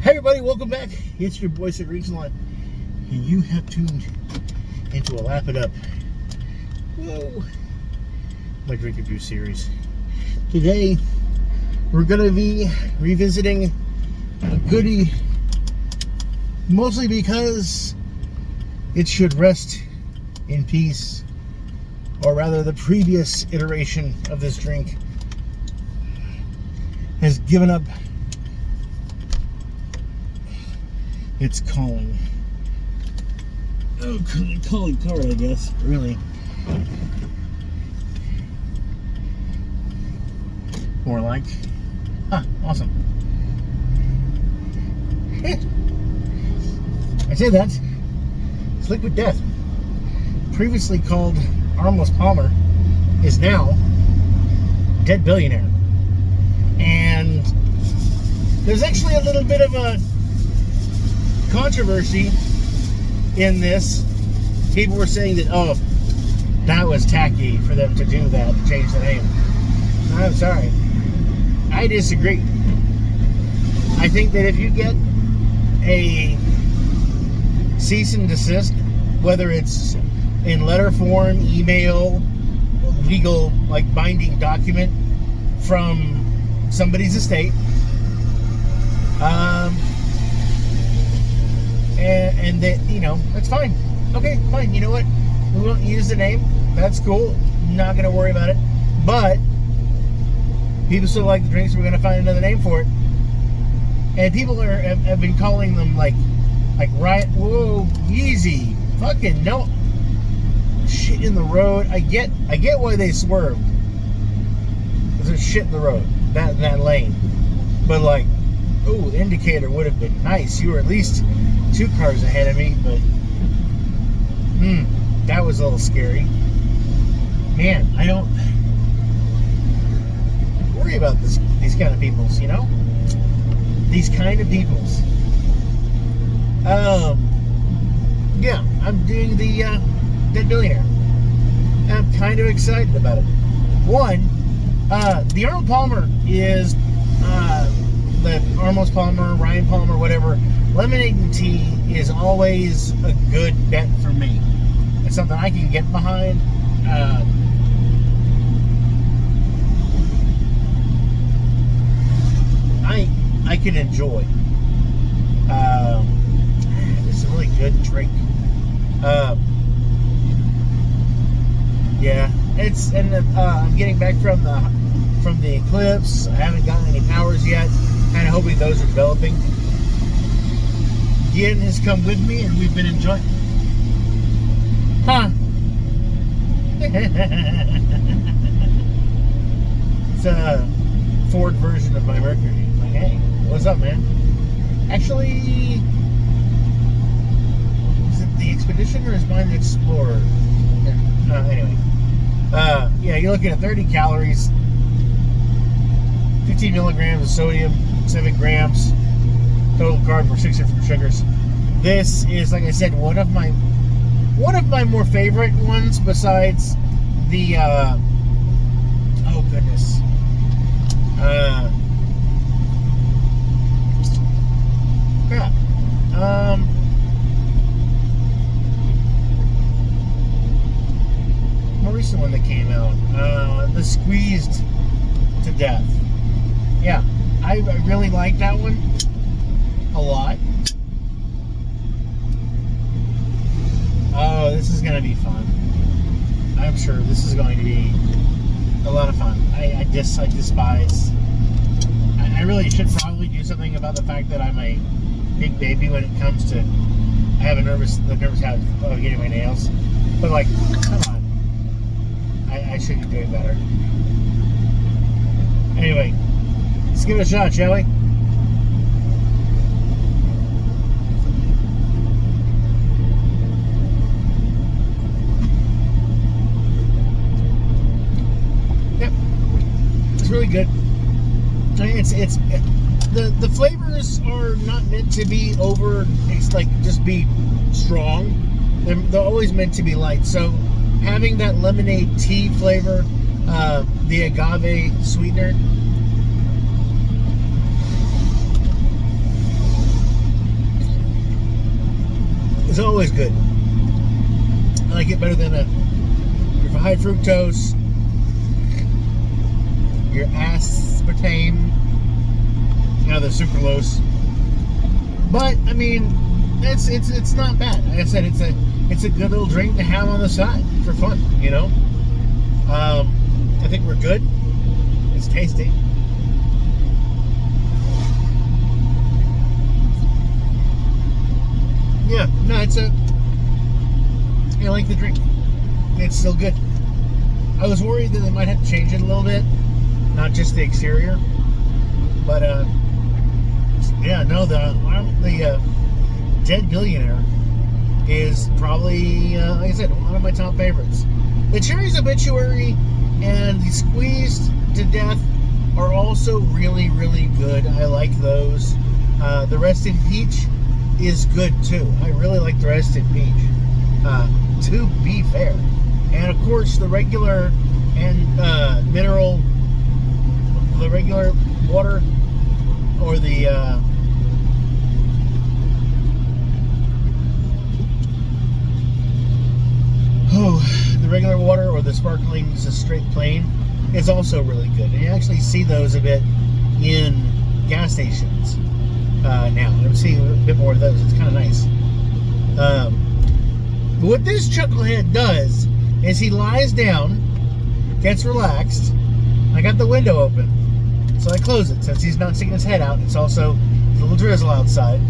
Hey everybody, welcome back. It's your boy Rick Salon, and you have tuned into a Lap It Up. Whoa, my drink review series. Today, we're gonna be revisiting a goodie, mostly because it should rest in peace, or rather, the previous iteration of this drink has given up its calling. Oh, calling card, I guess. Really. More like. Awesome. I say that. It's Liquid Death. Previously called Armless Palmer, is now Dead Billionaire. And there's actually a little bit of a controversy in this. People were saying that, that was tacky for them to do that, to change the name. I'm sorry. I disagree. I think that if you get a cease and desist, whether it's in letter form, email, legal, like binding document from somebody's estate, and that, that's fine. Okay, fine. You know what? We won't use the name. That's cool. Not going to worry about it. But people still like the drinks. We're going to find another name for it. And people have been calling them like Riot. Whoa, easy. Fucking no. Shit in the road. I get why they swerved. There's shit in the road. That lane. But indicator would have been nice. You were at least 2 cars ahead of me, but that was a little scary. Man, I don't worry about these kind of peoples, These kind of peoples. Yeah, I'm doing the Dead Billionaire. I'm kind of excited about it. One, the Arnold Palmer is the Armless Palmer, Ryan Palmer, whatever. Lemonade and tea is always a good bet for me. It's something I can get behind. I can enjoy. It's a really good drink. Yeah, I'm getting back from the eclipse. I haven't gotten any powers yet. Kind of hoping those are developing. Ian has come with me, and we've been enjoying. It's a Ford version of my Mercury. Like, hey, what's up, man? Actually, is it the Expedition or is mine the Explorer? Anyway. Yeah, you're looking at 30 calories, 15 milligrams of sodium, 7 grams total carb for 6 different sugars. This is, like I said, one of my more favorite ones besides the oh goodness, more recent one that came out, the Squeezed to Death. Yeah, I really like that one a lot. Oh, this is going to be fun. I'm sure this is going to be a lot of fun. I despise. I really should probably do something about the fact that I'm a big baby when it comes to. I have the nervous habit of getting my nails. But come on. I should be doing better. Anyway, let's give it a shot, shall we? Yep, it's really good. It's the flavors are not meant to be over. It's just be strong. They're always meant to be light. So having that lemonade tea flavor, the agave sweetener, is always good. I like it better than your high fructose, your aspartame, the sucralose. But I mean, it's not bad. Like I said, it's a good little drink to have on the side for fun. I think we're good. It's tasty. Yeah, no, I like the drink. It's still good. I was worried that they might have to change it a little bit, not just the exterior, but yeah, no, the Dead Billionaire is probably, like I said, one of my top favorites. The Cherry's Obituary and the Squeezed to Death are also really, really good. I like those. The Rested Peach is good too. I really like the Rested Peach, to be fair. And of course, the regular and the regular water, or the the regular water, or the sparkling, just straight plain, is also really good. And you actually see those a bit in gas stations now. I'm seeing a bit more of those. It's kind of nice. But what this chucklehead does is he lies down, gets relaxed. I got the window open, so I close it since he's not sticking his head out. It's also a little drizzle outside.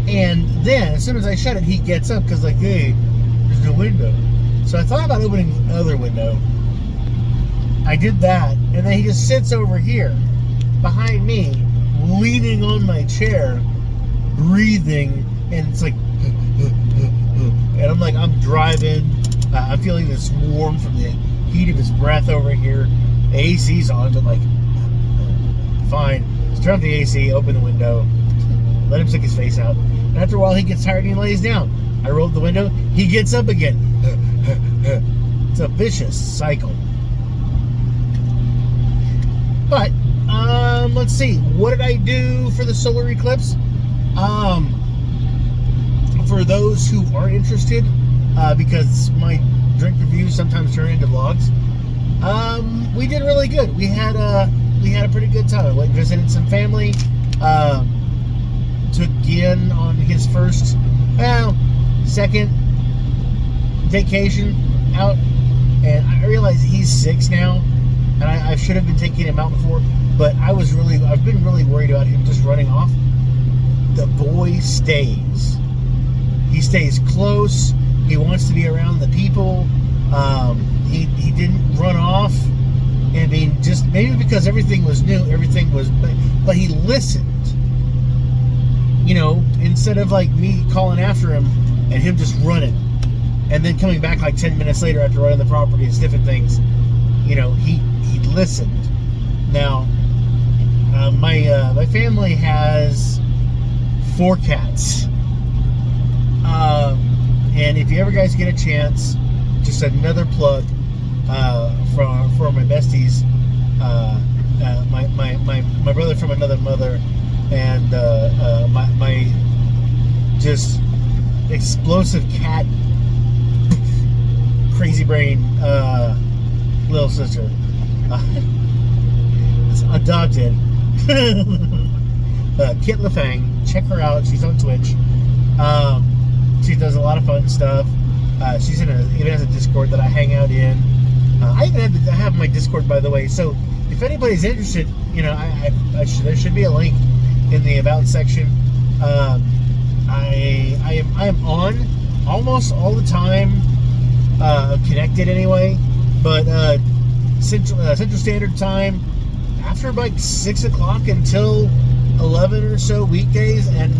And then, as soon as I shut it, he gets up because, like, hey, there's no window. So I thought about opening the other window. I did that, and then he just sits over here behind me, leaning on my chair, breathing, and it's like, and I'm like, I'm driving. I'm feeling this warm from the heat of his breath over here. The AC's on, but like, fine. Just turn off the AC, open the window, let him stick his face out. And after a while, he gets tired and he lays down. I rolled the window, he gets up again. It's a vicious cycle. But, let's see. What did I do for the solar eclipse? For those who are interested, because my drink reviews sometimes turn into vlogs, we did really good. We had a pretty good time. I went and visited some family. Took Gien on his second vacation out, and I realized he's 6 now, and I should have been taking him out before, but I've been really worried about him just running off. The boy stays. He stays close. He wants to be around the people. He didn't run off. I mean, just maybe because everything was new, but he listened. Instead of like me calling after him and him just running, and then coming back like 10 minutes later after running the property and sniffing things, he listened. Now, my family has 4 cats. And if you ever guys get a chance, just another plug for my besties, my brother from another mother, and my just explosive cat, crazy brain little sister, adopted. Kit LaFang, check her out. She's on Twitch. She does a lot of fun stuff. She's even has a Discord that I hang out in. I even have my Discord, by the way. So if anybody's interested, there should be a link in the about section. I am on almost all the time, connected anyway. But Central Standard Time, after like 6 o'clock until 11 or so weekdays, and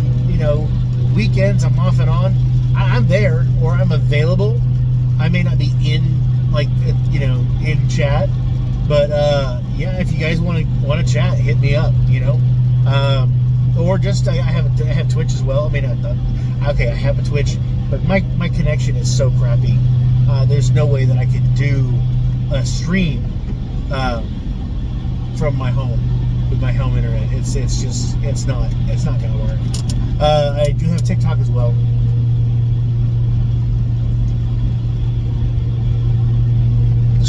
weekends I'm off and on. I'm there, or I'm available. I may not be in in chat, but yeah, if you guys want to chat, hit me up. Or just I have Twitch as well. I mean, okay, I have a Twitch, but my connection is so crappy. There's no way that I could do a stream from my home with my home internet. It's not gonna work. I do have TikTok as well.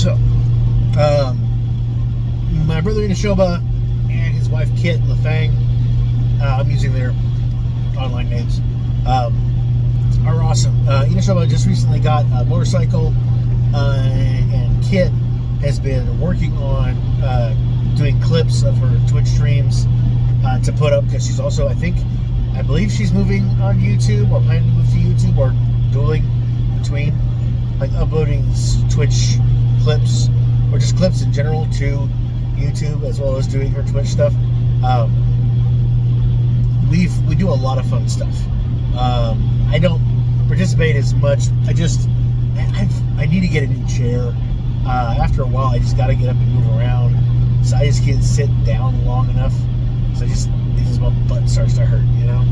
So, my brother Inishoba and his wife Kit LaFang, I'm using their online names, are awesome. Inishoba just recently got a motorcycle, and Kit has been working on doing clips of her Twitch streams to put up, because she's also, I believe she's moving on YouTube, or planning to move to YouTube, or dueling between, like uploading Twitch clips, or just clips in general to YouTube, as well as doing her Twitch stuff. We do a lot of fun stuff. I don't participate as much. I need to get a new chair. After a while, I just got to get up and move around, so I just can't sit down long enough. So my butt starts to hurt, you know.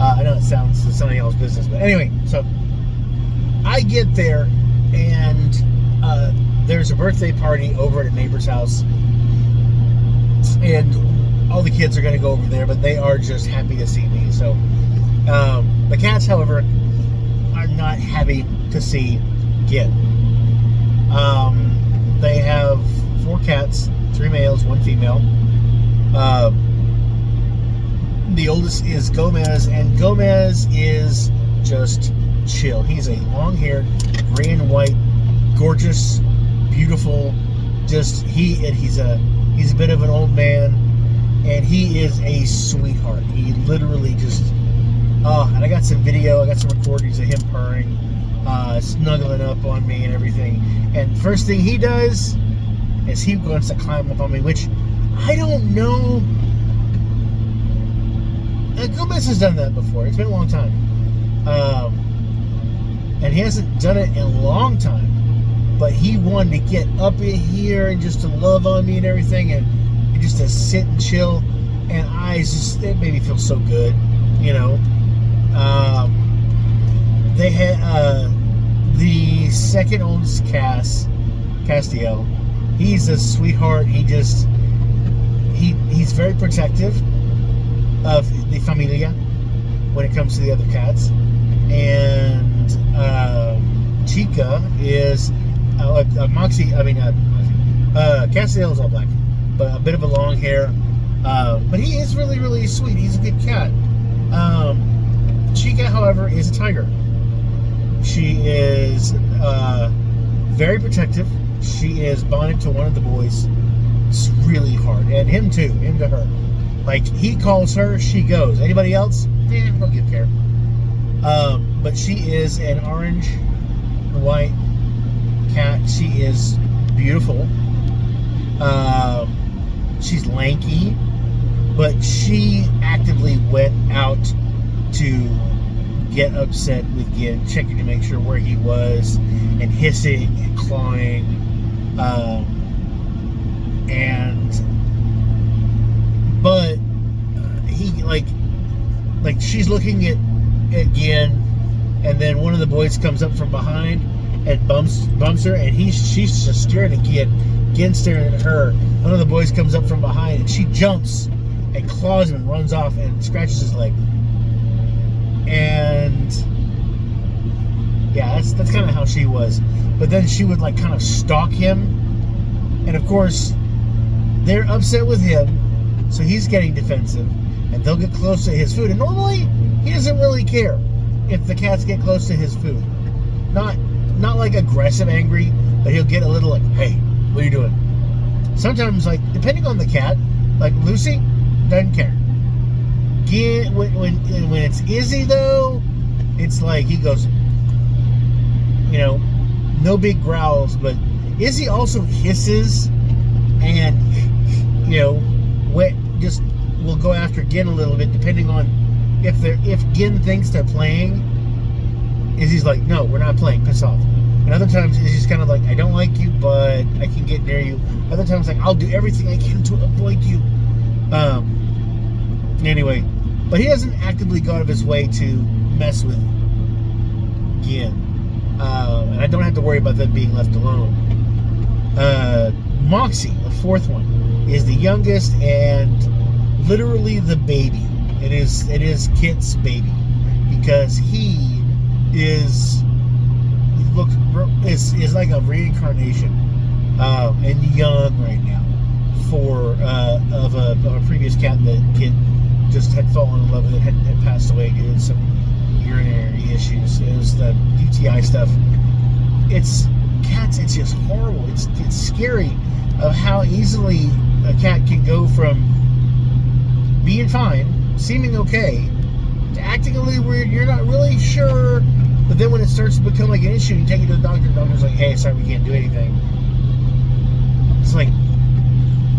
I know it's somebody else's business, but anyway, so I get there, and there's a birthday party over at a neighbor's house, and all the kids are going to go over there, but they are just happy to see me. So the cats, however, are not happy to see Git. They have 4 cats, 3 males, 1 female. The oldest is Gomez, and Gomez is just chill. He's a long-haired, gray and white, gorgeous, beautiful. He's a bit of an old man, and he is a sweetheart. He literally just, and I got some video, I got some recordings of him purring, snuggling up on me and everything. And first thing he does is he wants to climb up on me, which I don't know. Gomez has done that before. It's been a long time. And he hasn't done it in a long time. But he wanted to get up in here and just to love on me and everything, and just to sit and chill. And it made me feel so good, you know. They had the second oldest Castiel. He's a sweetheart. He's very protective of the familia when it comes to the other cats. And Chica is Castiel is all black, but a bit of a long hair. But he is really, really sweet. He's a good cat. Chica, however, is a tiger. She is very protective. She is bonded to one of the boys. It's really hard. And him too. Him to her. Like, he calls her, she goes. Anybody else? Don't give a care. But she is an orange and white cat. She is beautiful. She's lanky, but she actively went out to get upset with Gid, checking to make sure where he was, and hissing and clawing. But he like she's looking at Gin, and then one of the boys comes up from behind and bumps her, and she's just staring at Gin. Gin's staring at her. One of the boys comes up from behind, and she jumps and claws him and runs off and scratches his leg. And yeah, that's kind of how she was. But then she would like kind of stalk him, and of course they're upset with him, so he's getting defensive, and they'll get close to his food. And normally he doesn't really care if the cats get close to his food. Not like aggressive, angry, but he'll get a little like, hey, what are you doing? Sometimes, like, depending on the cat, like Lucy doesn't care. When it's Izzy though, it's like he goes, you know, no big growls, but Izzy also hisses, and you know, just will go after Gin a little bit, depending on if Gin thinks they're playing. Izzy's like, no, we're not playing, piss off. And other times Izzy's kind of like, I don't like you, but I can get near you. Other times, like, I'll do everything I can to avoid you. Anyway, but he doesn't actively go out of his way to mess with Gin. And I don't have to worry about them being left alone. Moxie, the fourth one, is the youngest and literally the baby. It is Kit's baby, because he is like a reincarnation and young right now for of a previous cat that kid just had fallen in love with it, had passed away due to some urinary issues. It was the UTI stuff. It's cats. It's just horrible. It's scary of how easily a cat can go from being fine, seeming okay, to acting a little weird. You're not really sure, but then when it starts to become like an issue, you take it to the doctor's like, "Hey, sorry, we can't do anything." It's like,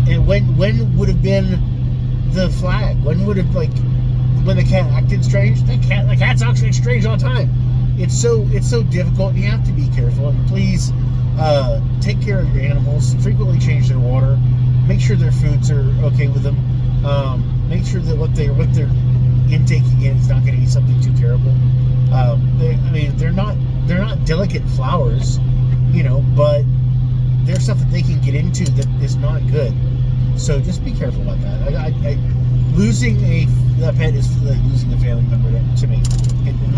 and when would have been the flag? When would have, like, when the cat acted strange? The cat's actually strange all the time. It's so difficult. You have to be careful, and please take care of your animals. Frequently change their water. Make sure their foods are okay with them. Make sure that what they're intaking in is not going to be something too terrible. They're not delicate flowers, but there's stuff that they can get into that is not good. So just be careful about that. Losing a pet is like losing a family member to me. In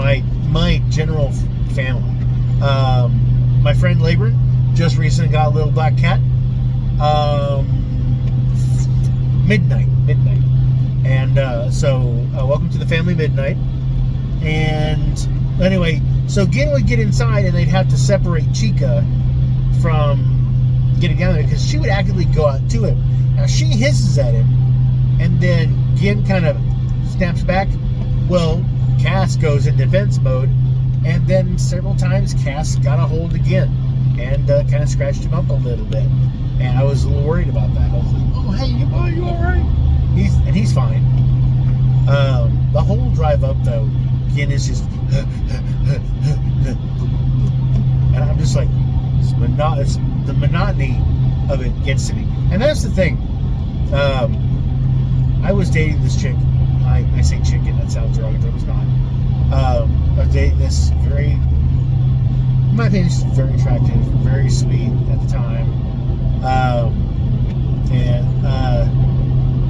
my general family. My friend Labron just recently got a little black cat. Midnight. And so welcome to the family, Midnight. And anyway, so Gin would get inside and they'd have to separate Chica from getting down there because she would actively go out to him. Now she hisses at him, and then Gin kind of snaps back. Well, Cass goes in defense mode, and then several times Cass got a hold of Gin and kind of scratched him up a little bit. And I was a little worried about that. I was like, "Oh, hey, you all right?" He's fine. The whole drive up though, Gin is just, and I'm just like, the monotony of it gets to me. And that's the thing. I was dating this chick. I say chick, and that sounds derogatory. It was not. I was dating this in my opinion, she's very attractive, very sweet at the time. I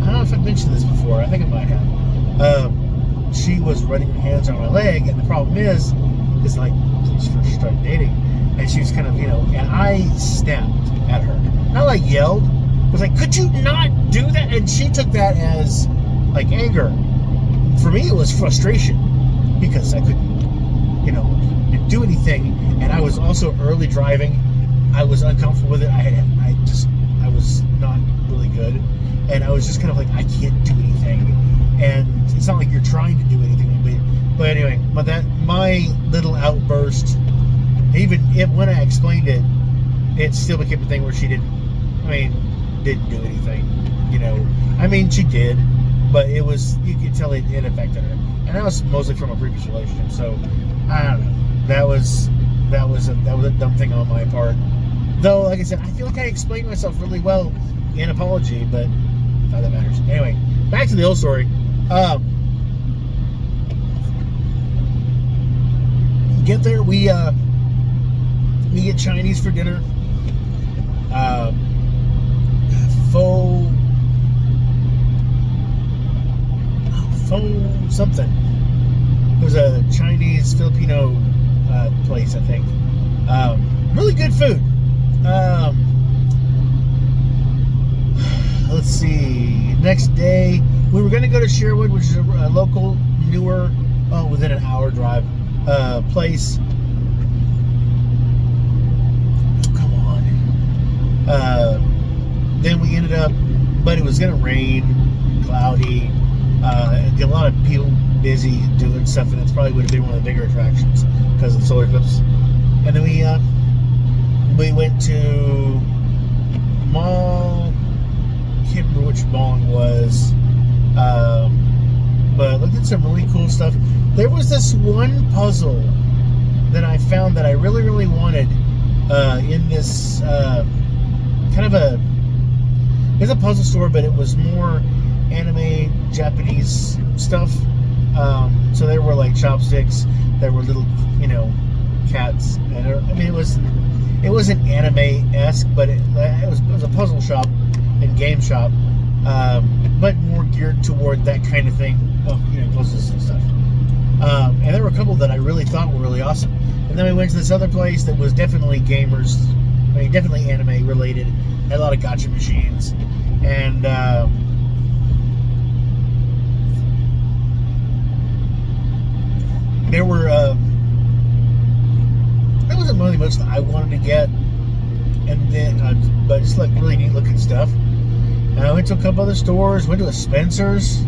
don't know if I've mentioned this before. I think I might have. She was running her hands on my leg, and the problem is like, when she first started dating, and she was kind of, and I snapped at her. Not like yelled. I was like, "Could you not do that?" And she took that as like anger. For me, it was frustration because I couldn't, do anything, and I was also early driving. I was uncomfortable with it. I was not really good, and I was just kind of like, I can't do anything. And it's not like you're trying to do anything, but anyway, my little outburst, even when I explained it, it still became a thing where she didn't do anything. She did, but it was, you could tell it affected her, and that was mostly from a previous relationship. So I don't know. That was a dumb thing on my part. Though, like I said, I feel like I explained myself really well in apology, but not that matters. Anyway, back to the old story. Get there, we get Chinese for dinner. Faux something. It was a Chinese Filipino place, I think. Really good food. Let's see. Next day, we were going to go to Sherwood, which is a local, newer, within an hour drive place. Oh, come on. Then we ended up, but it was going to rain, cloudy. Get a lot of people busy doing stuff, and it's probably would have been one of the bigger attractions because of the solar eclipse. And then we went to mall. Can't remember which mall it was, but looked at some really cool stuff. There was this one puzzle that I found that I really, really wanted in this it's a puzzle store, but it was more anime Japanese stuff. So there were like chopsticks, there were little, cats, and it wasn't anime-esque, but it was a puzzle shop and game shop, but more geared toward that kind of thing of puzzles and stuff. And there were a couple that I really thought were really awesome. And then we went to this other place that was definitely gamers, mean, definitely anime related. Had a lot of gotcha machines, and there were. That wasn't really much that I wanted to get, and then but just like really neat looking stuff. And I went to a couple other stores. Went to a Spencer's.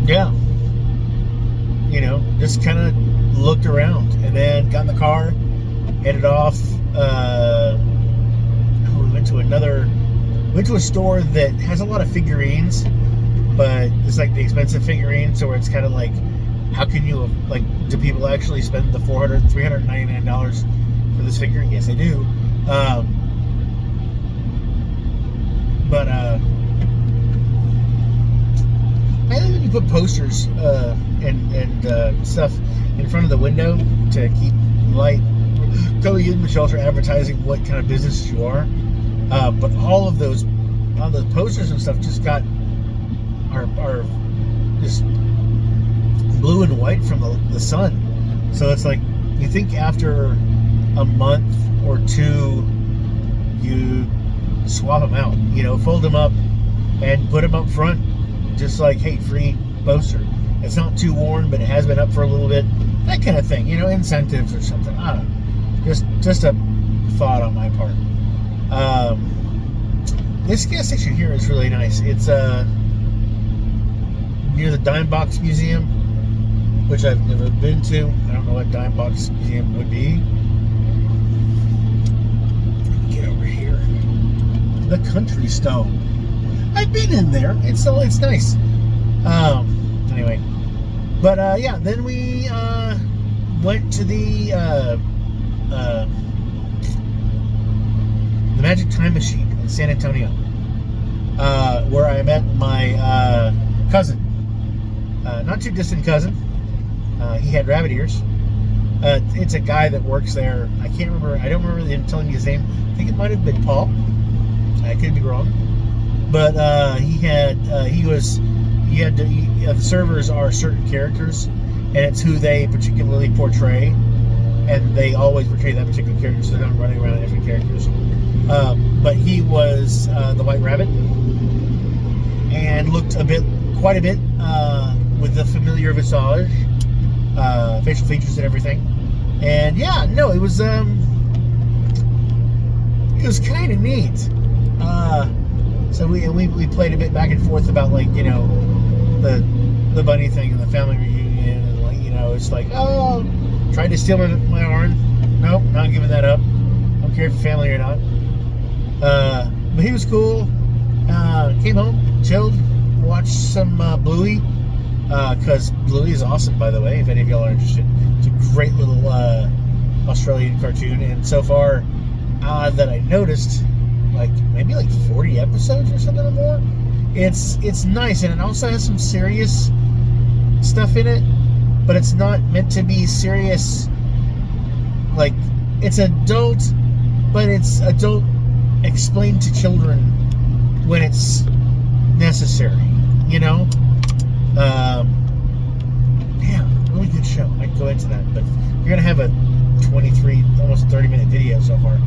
Yeah. You know, just kind of looked around, and then got in the car, headed off. We went to a store that has a lot of figurines, but it's like the expensive figurines, so where it's kind of like, how can you, like, do people actually spend the $399 for this figure? Yes, they do. But I think when you put posters and stuff in front of the window to keep light, totally in the shelter advertising what kind of business you are. But all of those posters and stuff just are just blue and white from the sun. So it's like, you think after a month or two, you swap them out, you know, fold them up and put them up front, just like, hey, free poster. It's not too worn, but it has been up for a little bit, that kind of thing, you know, incentives or something. I don't know, just a thought on my part. This gas station here is really nice. It's near the Dime Box Museum, which I've never been to. I don't know what Dime Box Museum would be. Let me get over here. The Country Stone. I've been in there. It's nice. Anyway, but yeah. Then we went to the Magic Time Machine in San Antonio, where I met my cousin, not too distant cousin. He had rabbit ears. It's a guy that works there. I can't remember. I don't remember him telling me his name. I think it might have been Paul. I could be wrong. But the servers are certain characters, and it's who they particularly portray, and they always portray that particular character, so they're not running around different characters. But he was the White Rabbit, and looked quite a bit with the familiar visage, facial features and everything. And yeah, no, it was kind of neat. So we played a bit back and forth about, like, you know, the bunny thing and the family reunion, and, like, you know, it's like, oh, tried to steal my arm. Nope, not giving that up. Don't care if you're family or not. But he was cool. Came home, chilled, watched some Bluey, because Bluey is awesome, by the way, if any of y'all are interested. It's a great little Australian cartoon, and so far that I noticed, maybe 40 episodes or something or more. It's nice, and it also has some serious stuff in it, but it's not meant to be serious. Like, it's adult, but it's adult explained to children when it's necessary, you know? Yeah, really good show. I'd go into that, but you're gonna have a 23, almost 30-minute video so far.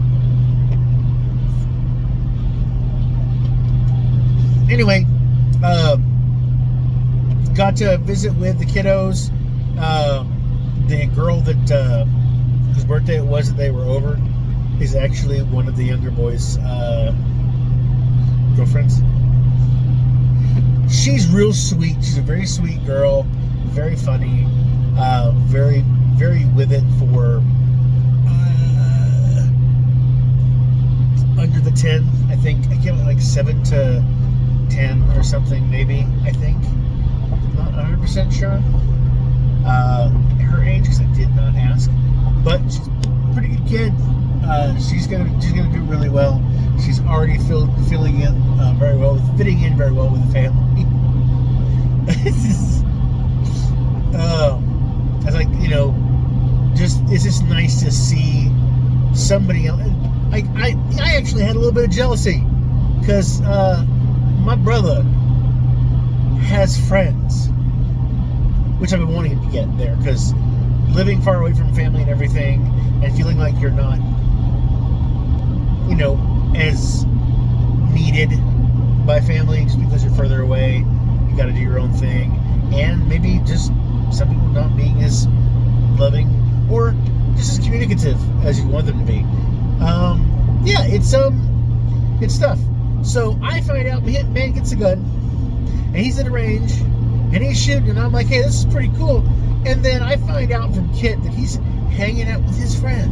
Anyway, got to visit with the kiddos. The girl that whose birthday it was that they were over is actually one of the younger boys' girlfriends. She's real sweet. She's a very sweet girl, very funny, very, very with it for under the 10, I think. I can't remember, 7 to 10 or something, maybe, I think. Not 100% sure. Her age, because I did not ask. But she's a pretty good kid. She's gonna do really well. She's already fitting in very well with the family. It's like, you know, it's just nice to see somebody else. I actually had a little bit of jealousy, because my brother has friends, which I've been wanting to get there, because living far away from family and everything, and feeling like you're not, as needed by family just because you're further away. You got to do your own thing, and maybe just some people not being as loving or just as communicative as you want them to be. It's tough. So I find out man gets a gun, and he's at a range, and he's shooting, and I'm like, hey, this is pretty cool. And then I find out from Kit that he's hanging out with his friend,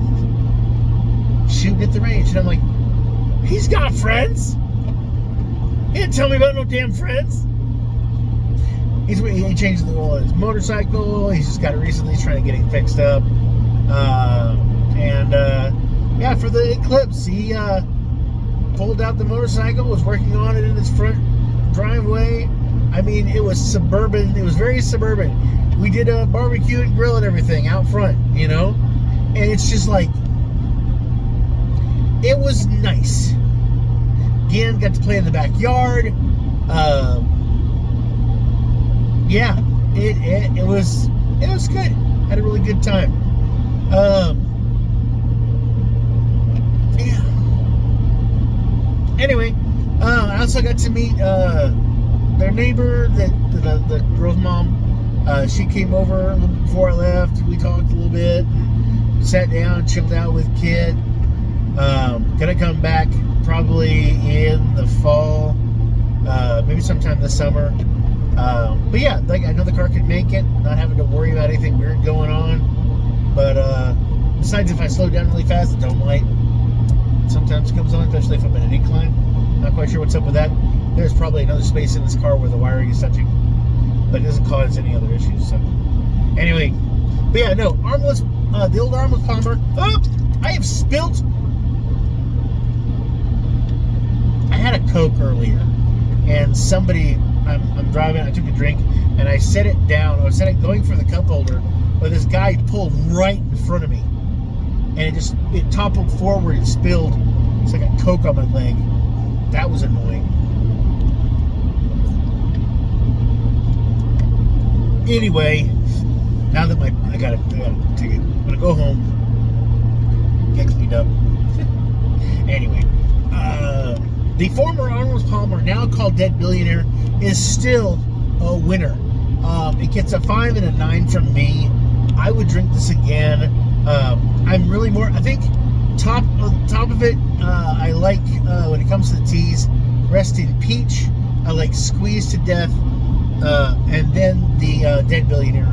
shooting at the range, and I'm like, he's got friends? He didn't tell me about no damn friends. He changed the oil on his motorcycle. He's just got it recently. He's trying to get it fixed up. For the eclipse, he pulled out the motorcycle, was working on it in his front driveway. I mean, it was suburban. It was very suburban. We did a barbecue and grill and everything out front, And it's just like, it was nice. Again, got to play in the backyard. It was good. Had a really good time. Anyway, I also got to meet their neighbor, the girl's mom. She came over a little before I left. We talked a little bit, sat down, chilled out with Kid. Gonna come back probably in the fall, maybe sometime this summer. But yeah, I know the car could make it, not having to worry about anything weird going on. But besides, if I slow down really fast, the dome light sometimes comes on, especially if I'm in an incline. Not quite sure what's up with that. There's probably another space in this car where the wiring is touching, but it doesn't cause any other issues. So anyway, but yeah, no, armless, the old armless Palmer. Oh, I have spilt. I had a Coke earlier, and I'm driving, I took a drink, and I set it down. I was going for the cup holder, but this guy pulled right in front of me, and it toppled forward and spilled. It's like a Coke on my leg. That was annoying. Anyway, now that I gotta take it. I'm gonna go home, get cleaned up. Anyway, the former Arnold Palmer, now called Dead Billionaire, is still a winner. It gets a 5 and a 9 from me. I would drink this again. I'm really more, I think, top of it, I like, when it comes to the teas, Rest in Peach. I like Squeeze to Death, and then the Dead Billionaire.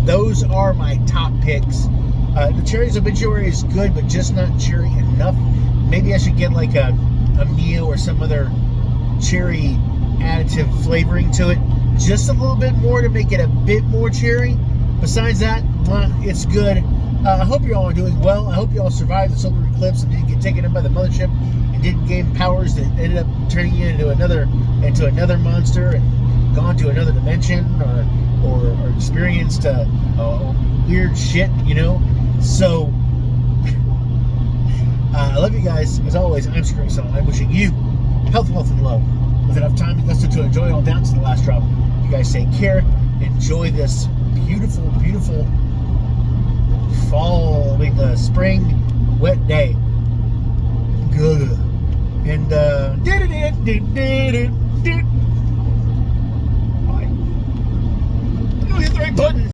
Those are my top picks. The Cherry's Obituary is good, but just not cherry enough. Maybe I should get like a Mio or some other cherry additive flavoring to it. Just a little bit more to make it a bit more cherry. Besides that, it's good. I hope you all are doing well. I hope you all survived the solar eclipse and didn't get taken up by the mothership and didn't gain powers that ended up turning you into another monster and gone to another dimension or experienced weird shit, So I love you guys. As always, I'm Screwing Song. I'm wishing you health, wealth, and love. With enough time and gusto to enjoy all down to the last drop. You guys take care. Enjoy this beautiful, beautiful fall, spring, wet day. Good. And, bye. I'm gonna hit the right button.